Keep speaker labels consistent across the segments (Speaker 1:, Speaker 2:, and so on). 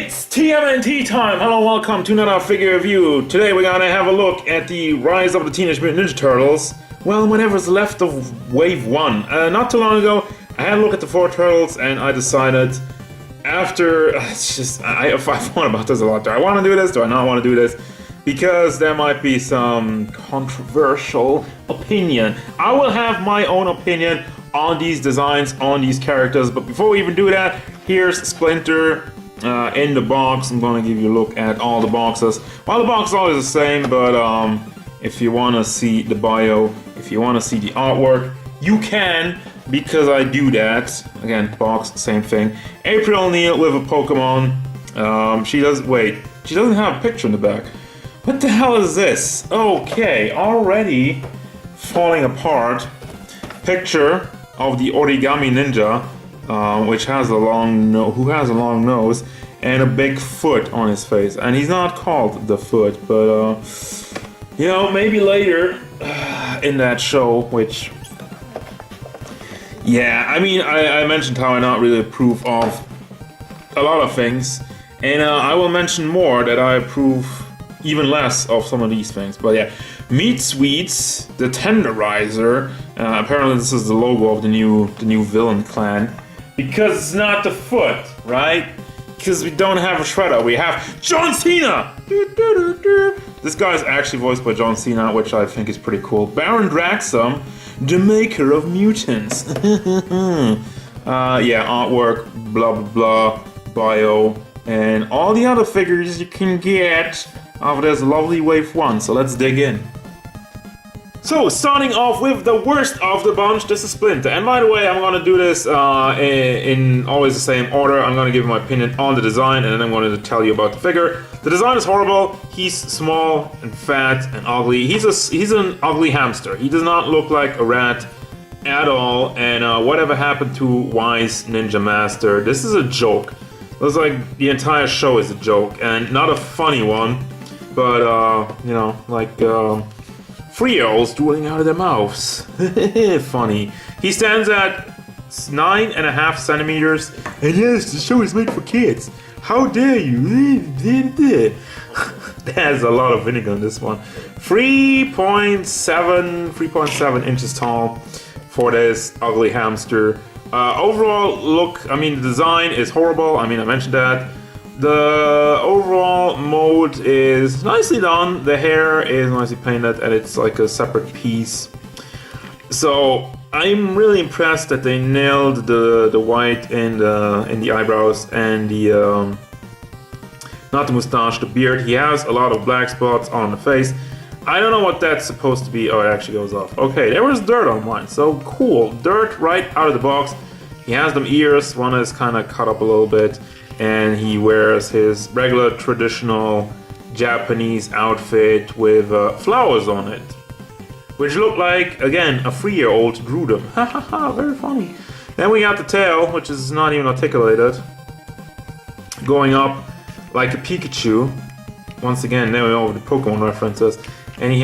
Speaker 1: It's TMNT time! Hello, welcome to another figure review. Today we're gonna have a look at the rise of the Teenage Mutant Ninja Turtles. Well, whatever's left of Wave 1. Not too long ago, I had a look at the 4 Turtles and I decided after... I've thought about this a lot. Do I want to do this? Do I not want to do this? Because there might be some controversial opinion. I will have my own opinion on these designs, on these characters, but before we even do that, here's Splinter in the box. I'm going to give you a look at all the boxes. Well, the box is always the same, but if you want to see the bio, if you want to see the artwork, you can, because I do that. Again, box, same thing. April O'Neil with a Pokemon. She doesn't have a picture in the back. What the hell is this? Okay, already falling apart. Picture of the Origami Ninja, which has a long nose and a big foot on his face. And he's not called the Foot, but you know, maybe later in that show, which, yeah, I mean, I mentioned how I not really approve of a lot of things, and I will mention more that I approve even less of some of these things. But yeah, Meat Sweets, the Tenderizer. Apparently this is the logo of the new villain clan, because it's not the Foot, right? Because we don't have a Shredder, we have John Cena. This guy is actually voiced by John Cena, which I think is pretty cool. Baron Draxum, the maker of mutants. Yeah, artwork, blah blah blah, bio, and all the other figures you can get of this lovely Wave 1, so let's dig in. So, starting off with the worst of the bunch, this is Splinter. And by the way, I'm going to do this in always the same order. I'm going to give my opinion on the design, and then I'm going to tell you about the figure. The design is horrible. He's small and fat and ugly. He's an ugly hamster. He does not look like a rat at all. And whatever happened to Wise Ninja Master? This is a joke. Looks like the entire show is a joke, and not a funny one. But, you know, like 3-year-olds drooling out of their mouths. Funny. He stands at 9.5 centimeters. And yes, the show is made for kids. How dare you? There's a lot of vinegar in this one. 3.7 inches tall for this ugly hamster. Overall look, I mean, the design is horrible. I mean, I mentioned that. The overall mold is nicely done. The hair is nicely painted, and it's like a separate piece. So I'm really impressed that they nailed the white in the eyebrows and the not the mustache, the beard. He has a lot of black spots on the face. I don't know what that's supposed to be. Oh, it actually goes off. Okay, there was dirt on mine. So cool, dirt right out of the box. He has them ears. One is kind of cut up a little bit. And he wears his regular traditional Japanese outfit with flowers on it, which look like, again, a 3-year-old drew them. Ha ha ha, very funny. Then we got the tail, which is not even articulated, going up like a Pikachu. Once again, there we go with the Pokemon references. And he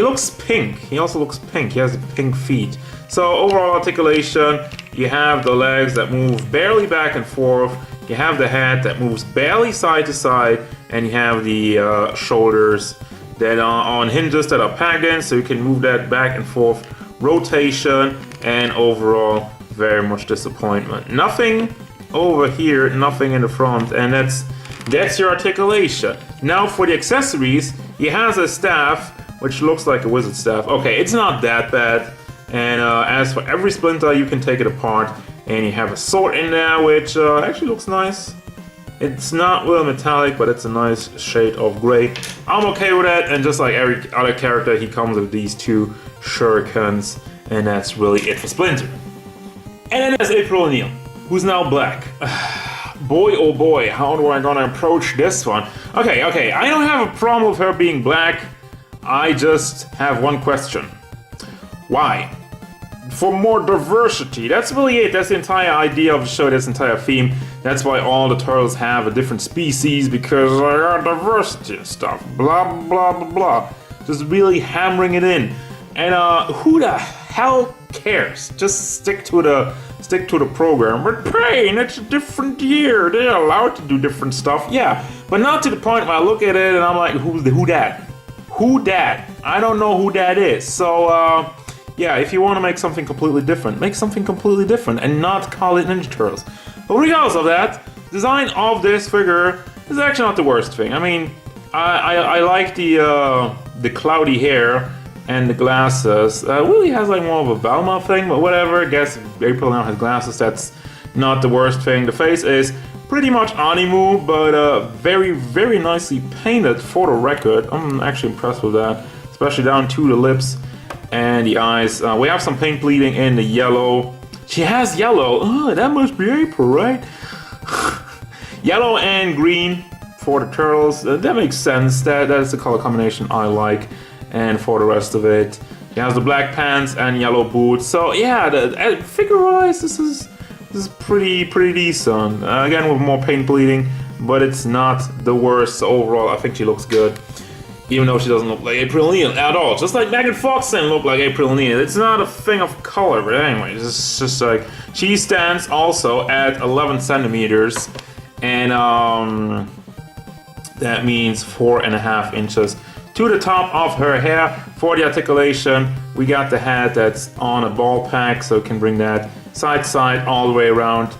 Speaker 1: looks pink. He also looks pink. He has the pink feet. So overall articulation, you have the legs that move barely back and forth. You have the head that moves barely side to side, and you have the shoulders that are on hinges that are packed in, so you can move that back and forth. Rotation, and overall, very much disappointment. Nothing over here, nothing in the front, and that's your articulation. Now for the accessories, he has a staff, which looks like a wizard staff. Okay, it's not that bad. And as for every Splinter, you can take it apart. And you have a sword in there, which actually looks nice. It's not real metallic, but it's a nice shade of gray. I'm okay with that, and just like every other character, he comes with these 2 shurikens, and that's really it for Splinter. And then there's April O'Neil, who's now black. Boy, oh boy, how am I gonna approach this one? Okay, I don't have a problem with her being black. I just have one question. Why? For more diversity. That's really it. That's the entire idea of the show, this entire theme. That's why all the turtles have a different species, because they are diversity and stuff. Blah, blah, blah, blah. Just really hammering it in. And who the hell cares? Just stick to the stick to the program. But Payne, it's a different year. They're allowed to do different stuff. Yeah, but not to the point where I look at it and I'm like, who that? Who that? I don't know who that is. So, yeah, if you want to make something completely different, make something completely different and not call it Ninja Turtles. But regardless of that, design of this figure is actually not the worst thing. I mean, I like the cloudy hair and the glasses. Willie has like more of a Velma thing, but whatever. I guess April now has glasses. That's not the worst thing. The face is pretty much Animu, but very, very nicely painted for the record. I'm actually impressed with that, especially down to the lips and the eyes. We have some paint bleeding in the yellow. She has yellow. Oh, that must be April, right? Yellow and green for the turtles. That makes sense. That is the color combination I like. And for the rest of it, she has the black pants and yellow boots. So yeah, figure-wise, this is pretty decent. Again, with more paint bleeding, but it's not the worst. So overall, I think she looks good. Even though she doesn't look like April O'Neil at all. Just like Megan Fox didn't look like April O'Neil. It's not a thing of color, but anyway, it's just like she stands also at 11 centimeters, and that means 4.5 inches to the top of her hair. For the articulation, we got the head that's on a ball pack, so we can bring that side to side all the way around.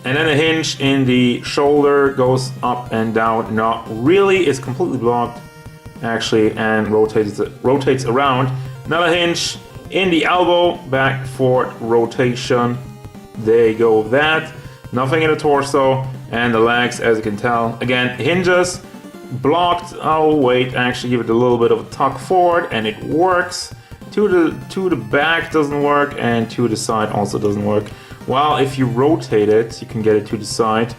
Speaker 1: And then a hinge in the shoulder goes up and down. Not really, it's completely blocked actually, and rotates around. Another hinge in the elbow, back forth rotation. There you go with that. Nothing in the torso, and the legs, as you can tell, again, hinges, blocked. Oh wait, actually give it a little bit of a tuck forward and it works. To the back doesn't work, and to the side also doesn't work. Well, if you rotate it, you can get it to the side.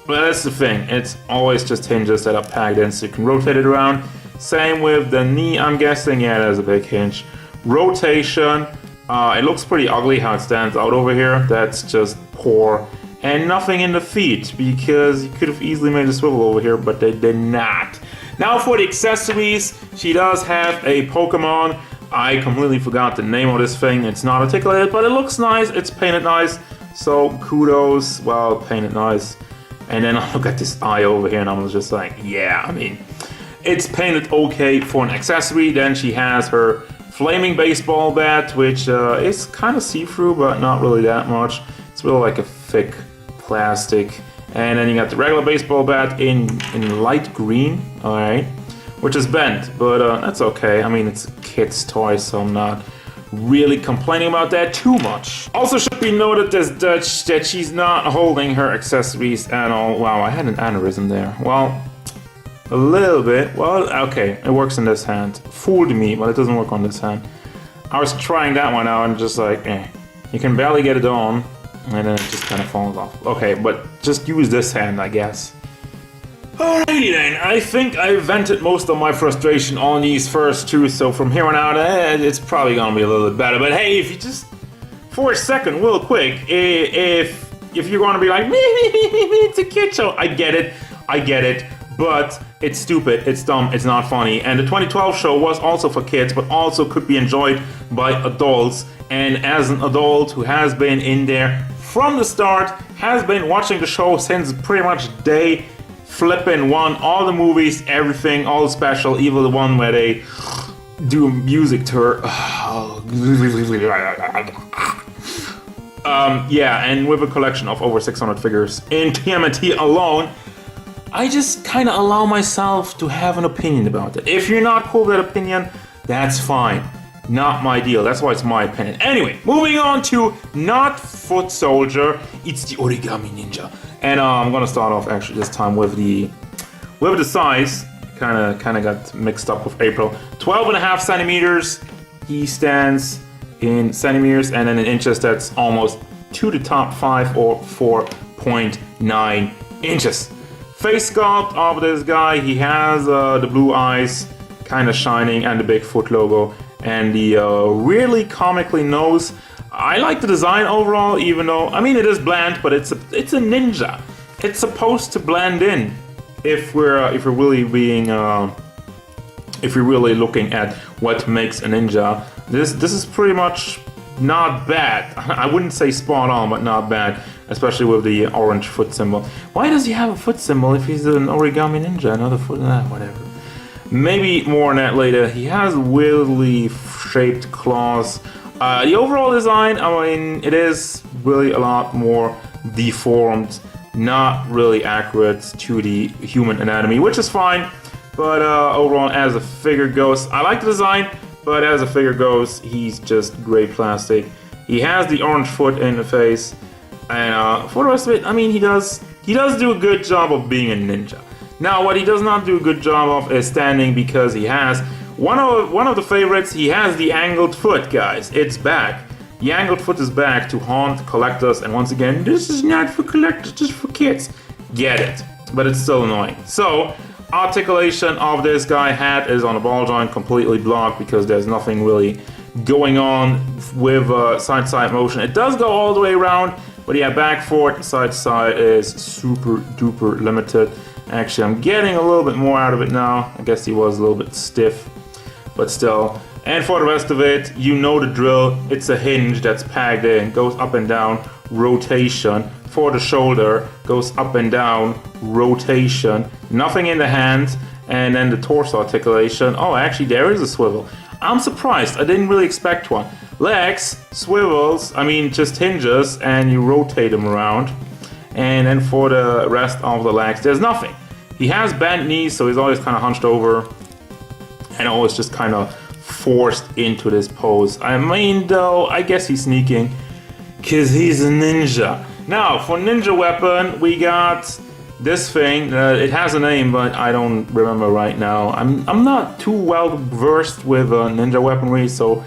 Speaker 1: But that's the thing, it's always just hinges that are packed in, so you can rotate it around. Same with the knee, I'm guessing. Yeah, there's a big hinge. Rotation, it looks pretty ugly how it stands out over here. That's just poor. And nothing in the feet, because you could have easily made a swivel over here, but they did not. Now for the accessories, she does have a Pokemon. I completely forgot the name of this thing. It's not articulated, but it looks nice. It's painted nice, so kudos. Well, painted nice. And then I look at this eye over here and I was just like, yeah, I mean, it's painted okay for an accessory. Then she has her flaming baseball bat, which is kind of see-through, but not really that much. It's really like a thick plastic. And then you got the regular baseball bat in light green, all right, which is bent, but that's okay. I mean, it's a kid's toy, so I'm not really complaining about that too much. Also should be noted this Dutch that she's not holding her accessories at all. Wow, I had an aneurysm there. Well, a little bit. Well, okay, it works in this hand. Fooled me, but it doesn't work on this hand. I was trying that one out and just like, you can barely get it on, and then it just kind of falls off. Okay, but just use this hand, I guess. Alrighty then, I think I vented most of my frustration on these first two, so from here on out, it's probably gonna be a little bit better. But hey, if you just, for a second, real quick, if you're gonna be like, me, it's a kid show, I get it, but it's stupid, it's dumb, it's not funny. And the 2012 show was also for kids, but also could be enjoyed by adults. And as an adult who has been in there from the start, has been watching the show since pretty much day flipping one, all the movies, everything, all the special, even the one where they do music to her. Yeah, and with a collection of over 600 figures in TMNT alone, I just kind of allow myself to have an opinion about it. If you're not cool with that opinion, that's fine. Not my deal. That's why it's my opinion. Anyway, moving on to not Foot Soldier, it's the Origami Ninja. And I'm gonna start off actually this time with the size. Kind of got mixed up with April. 12.5 centimeters. He stands in centimeters, and then in inches, that's almost to the top 5 or 4.9 inches. Face sculpt of this guy. He has the blue eyes, kind of shining, and the big foot logo, and the really comically nose. I like the design overall, even though, I mean, it is bland, but it's a ninja. It's supposed to blend in. If we're really being, if we're really looking at what makes a ninja, this is pretty much not bad. I wouldn't say spot on, but not bad, especially with the orange foot symbol. Why does he have a foot symbol if he's an Origami Ninja? Another foot, whatever. Maybe more on that later. He has weirdly shaped claws. The overall design, I mean, it is really a lot more deformed, not really accurate to the human anatomy, which is fine. But overall, as a figure goes, I like the design, but as a figure goes, he's just gray plastic. He has the orange foot in the face, and for the rest of it, I mean, he does do a good job of being a ninja. Now, what he does not do a good job of is standing, because he has one of the favorites. He has the angled foot, guys. It's back. The angled foot is back to haunt collectors, and once again, this is not for collectors, just for kids. Get it, but it's still annoying. So, articulation of this guy hat is on the ball joint, completely blocked because there's nothing really going on with side-to-side motion. It does go all the way around, but yeah, back forward, side-to-side is super duper limited. Actually, I'm getting a little bit more out of it now. I guess he was a little bit stiff, but still. And for the rest of it, you know the drill. It's a hinge that's pegged in, goes up and down, rotation. For the shoulder, goes up and down, rotation. Nothing in the hand, and then the torso articulation. Oh, actually, there is a swivel. I'm surprised. I didn't really expect one. Legs, swivels, I mean, just hinges, and you rotate them around. And then for the rest of the legs, there's nothing. He has bent knees, so he's always kind of hunched over and always just kind of forced into this pose. I mean, though, I guess he's sneaking because he's a ninja. Now, for ninja weapon, we got this thing. It has a name, but I don't remember right now. I'm not too well versed with ninja weaponry, so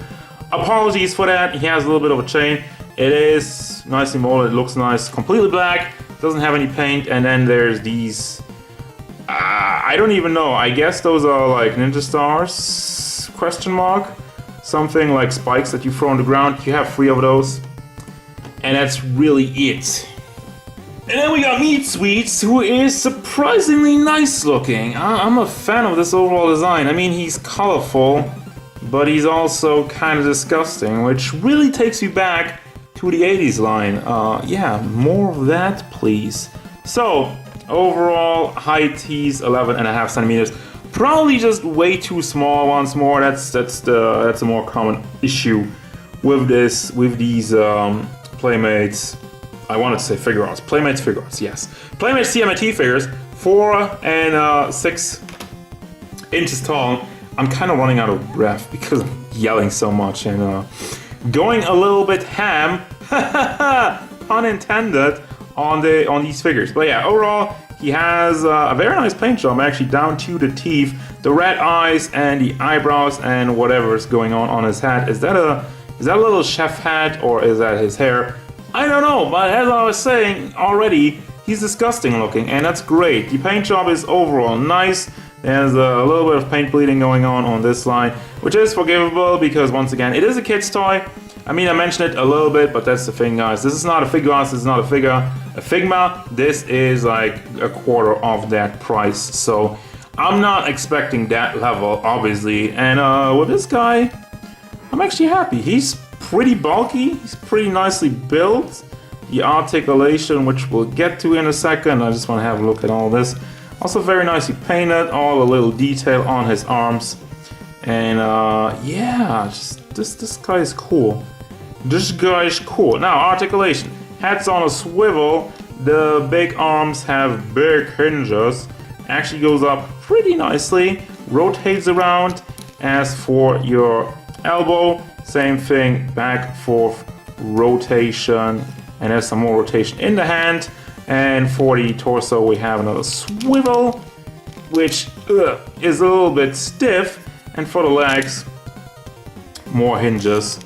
Speaker 1: apologies for that. He has a little bit of a chain. It is nicely molded, it looks nice, completely black, doesn't have any paint, and then there's these, I don't even know, I guess those are like ninja stars, question mark, something like spikes that you throw on the ground. You have 3 of those, and that's really it. And then we got Meat Sweets, who is surprisingly nice looking. I'm a fan of this overall design. I mean, he's colorful, but he's also kind of disgusting, which really takes you back to the 80s line. Yeah, more of that, please. So, overall height, he's 11.5 centimeters. Probably just way too small once more. That's a more common issue with these Playmates. I wanted to say figure arts. Playmates figure arts, yes. Playmates TMNT figures, 4 and 6 inches tall. I'm kind of running out of breath because I'm yelling so much and going a little bit ham, pun intended, on these figures. But yeah, overall, he has a very nice paint job, actually, down to the teeth, the red eyes, and the eyebrows, and whatever's going on his hat. Is that a little chef hat, or is that his hair? I don't know, but as I was saying already, he's disgusting looking, and that's great. The paint job is overall nice. There's a little bit of paint bleeding going on this line, which is forgivable because, once again, it is a kid's toy. I mean, I mentioned it a little bit, but that's the thing, guys. This is not a figure, this is not a Figma. This is like a quarter of that price. So I'm not expecting that level, obviously. And with this guy, I'm actually happy. He's pretty bulky. He's pretty nicely built. The articulation, which we'll get to in a second. I just want to have a look at all this. Also very nicely painted, all the little detail on his arms. And yeah, just this guy is cool. This guy is cool. Now, articulation. Head's on a swivel. The big arms have big hinges. Actually goes up pretty nicely. Rotates around. As for your elbow, same thing, back, forth, rotation. And there's some more rotation in the hand. And for the torso, we have another swivel, which is a little bit stiff. And for the legs, more hinges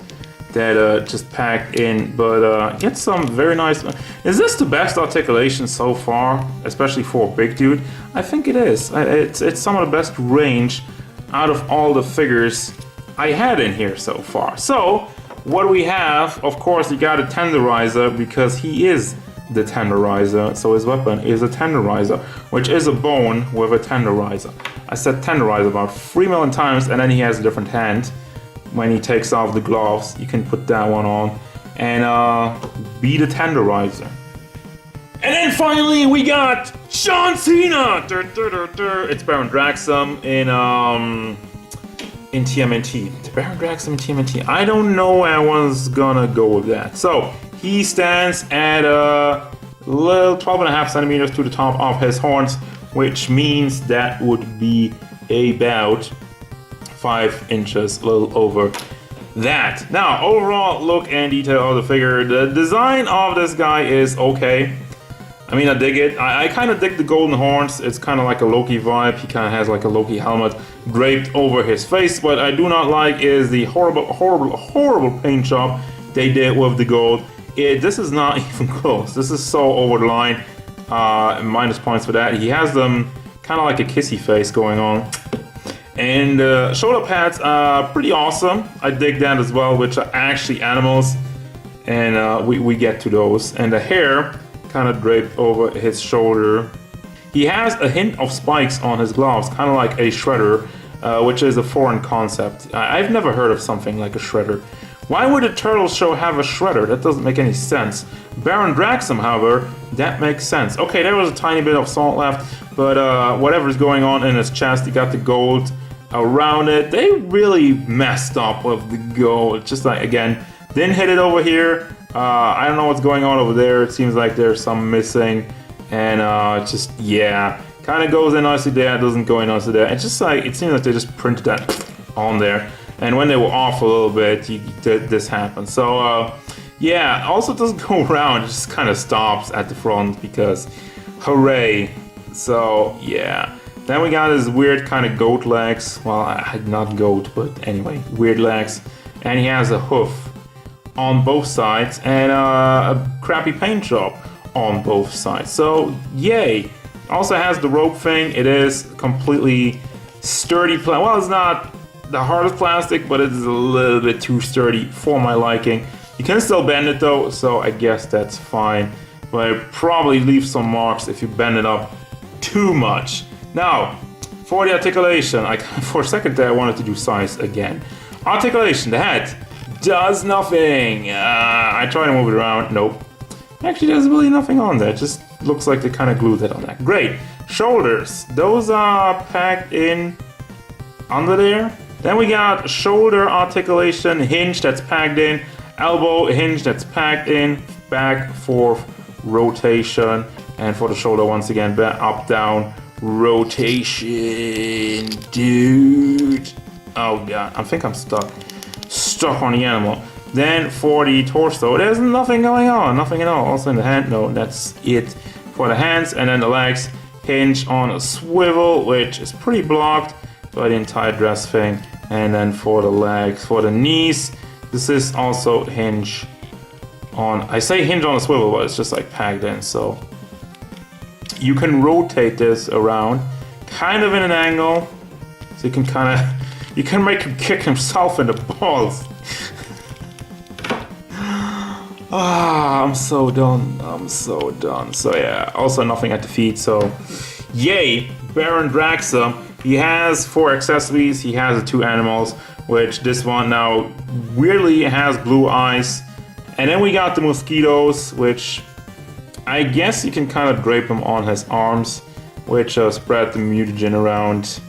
Speaker 1: that just packed in, but get some very nice. Is this the best articulation so far, especially for a big dude? I think it is. It's some of the best range out of all the figures I had in here so far. So what we have, of course, you got a tenderizer because he is the tenderizer. So his weapon is a tenderizer, which is a bone with a tenderizer. I said tenderizer about 3 million times, and then he has a different hand. when he takes off the gloves. You can put that one on and be the tenderizer. And then finally we got John Cena. It's Baron Draxum in TMNT. It's Baron Draxum in TMNT. I don't know where I was gonna go with that. So he stands at little 12.5 centimeters to the top of his horns, which means that would be about 5 inches, a little over that. Now, overall look and detail of the figure. The design of this guy is okay. I mean, I dig it. I kind of dig the golden horns. It's kind of like a Loki vibe. He kind of has like a Loki helmet draped over his face. What I do not like is the horrible paint job they did with the gold. This is not even close. This is so over the line. Minus points for that. He has them kind of like a kissy face going on. And shoulder pads are pretty awesome. I dig that as well, which are actually animals. And we get to those. And the hair kind of draped over his shoulder. He has a hint of spikes on his gloves, kind of like a shredder, which is a foreign concept. I've never heard of something like a shredder. Why would a turtle show have a shredder? That doesn't make any sense. Baron Draxum, however, that makes sense. Okay, there was a tiny bit of salt left, but whatever's going on in his chest, he got the gold around it. They really messed up with the gold. Just like, again, didn't hit it over here. I don't know what's going on over there. It seems like there's some missing, and just, yeah, kind of goes in nicely there, doesn't go in nicely there. It's just like, it seems like they just printed that on there, and when they were off a little bit, this happened. So yeah, also doesn't go around, it just kind of stops at the front because hooray. So yeah, then we got his weird kind of goat legs. Well, not goat, but anyway, weird legs, and he has a hoof on both sides and a crappy paint job on both sides. So yay. Also has the rope thing. It is completely sturdy. Well, it's not the hardest plastic, but it is a little bit too sturdy for my liking. You can still bend it though, so I guess that's fine. But it probably leaves some marks if you bend it up too much. Now, for the articulation, for a second there I wanted to do size again. Articulation, the head does nothing. I try to move it around. Nope. Actually, there's really nothing on there. It just looks like they kind of glued it on there. Great. Shoulders. Those are packed in under there. Then we got shoulder articulation hinge that's packed in. Elbow hinge that's packed in. Back, forth, rotation. And for the shoulder, once again, back, up, down, rotation. Dude. Oh, God. I think I'm stuck on the animal. Then for the torso, there's nothing going on, nothing at all. Also in the hand, no, that's it for the hands. And then the legs hinge on a swivel, which is pretty blocked by the entire dress thing. And then for the legs, for the knees, this is also hinge on, I say hinge on a swivel, but it's just like packed in. So you can rotate this around kind of in an angle, so you can kind of, you can make him kick himself in the balls. I'm so done. I'm so done. So yeah, also nothing at the feet. So yay, Baron Draxum. He has 4 accessories. He has the 2 animals, which this one now weirdly has blue eyes. And then we got the mosquitoes, which I guess you can kind of drape them on his arms, which spread the mutagen around.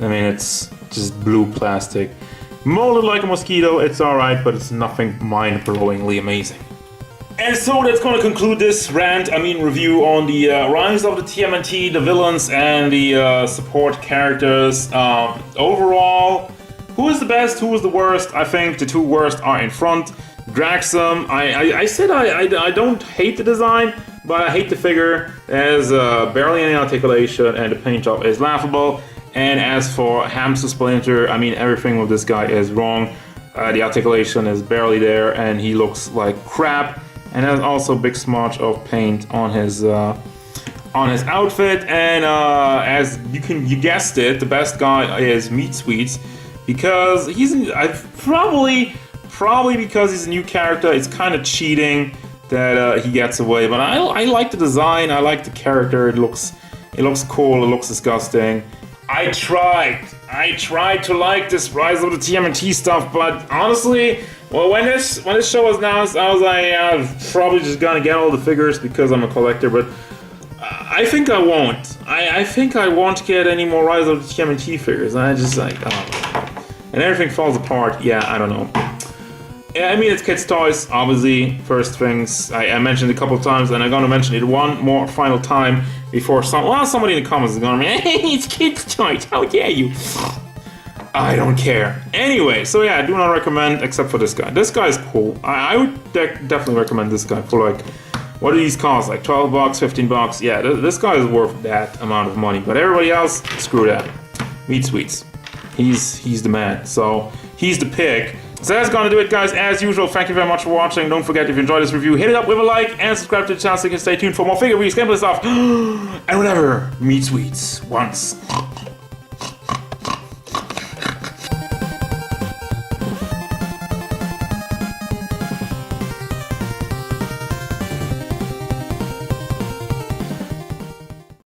Speaker 1: I mean, it's just blue plastic. Molded like a mosquito, it's alright, but it's nothing mind-blowingly amazing. And so that's going to conclude this review on the rise of the TMNT, the villains, and the support characters. Overall, who is the best, who is the worst? I think the 2 worst are in front. Draxum, I said I don't hate the design, but I hate the figure. There's barely any articulation, and the paint job is laughable. And as for Hamster Splinter, I mean, everything with this guy is wrong. The articulation is barely there, and he looks like crap. And there's also a big smudge of paint on his outfit. And as you guessed it, the best guy is Meat Sweets, because he's probably because he's a new character. It's kind of cheating that he gets away. But I like the design. I like the character. It looks cool. It looks disgusting. I tried to like this Rise of the TMNT stuff, but honestly, well, when this show was announced, I was like, yeah, I'm probably just gonna get all the figures because I'm a collector, but I think I won't. I think I won't get any more Rise of the TMNT figures. I just like, oh. And everything falls apart. Yeah, I don't know. Yeah, I mean, it's kids' toys, obviously. First things I mentioned a couple of times, and I'm gonna mention it one more final time before somebody in the comments is gonna be, hey, it's kids' toys, how dare you? I don't care. Anyway, so yeah, I do not recommend, except for this guy. This guy is cool. I would definitely recommend this guy for like, what do these cost? Like 12 bucks, 15 bucks? Yeah, this guy is worth that amount of money. But everybody else, screw that. Meat Sweets. He's the man. So he's the pick. So that's gonna do it, guys. As usual, thank you very much for watching. Don't forget, if you enjoyed this review, hit it up with a like and subscribe to the channel so you can stay tuned for more figure reviews, gameplay stuff, and whatever Meat Sweets once.